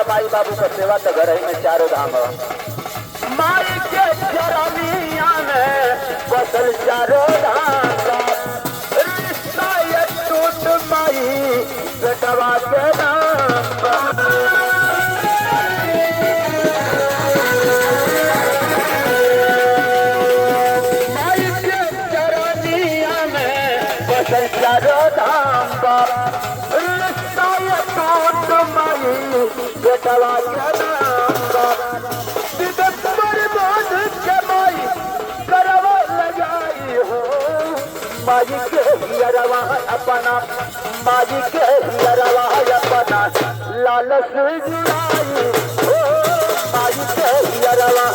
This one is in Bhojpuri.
का माई बाबू का सेवा तो घर ही में चारों धाम है। माई के चरनिया में बसल चारों धाम का रिश्ता ये टूट माई बेटवा के नाम पर। चारों धाम पर रिश्ता ये टूट माई बेटवा के नाम पर। दिगंबर बोध के माई करवा लगाई हो माई के हियरवा अपना, माई के हियरवा अपना लालच जुड़ाई हो माई के हियरवा।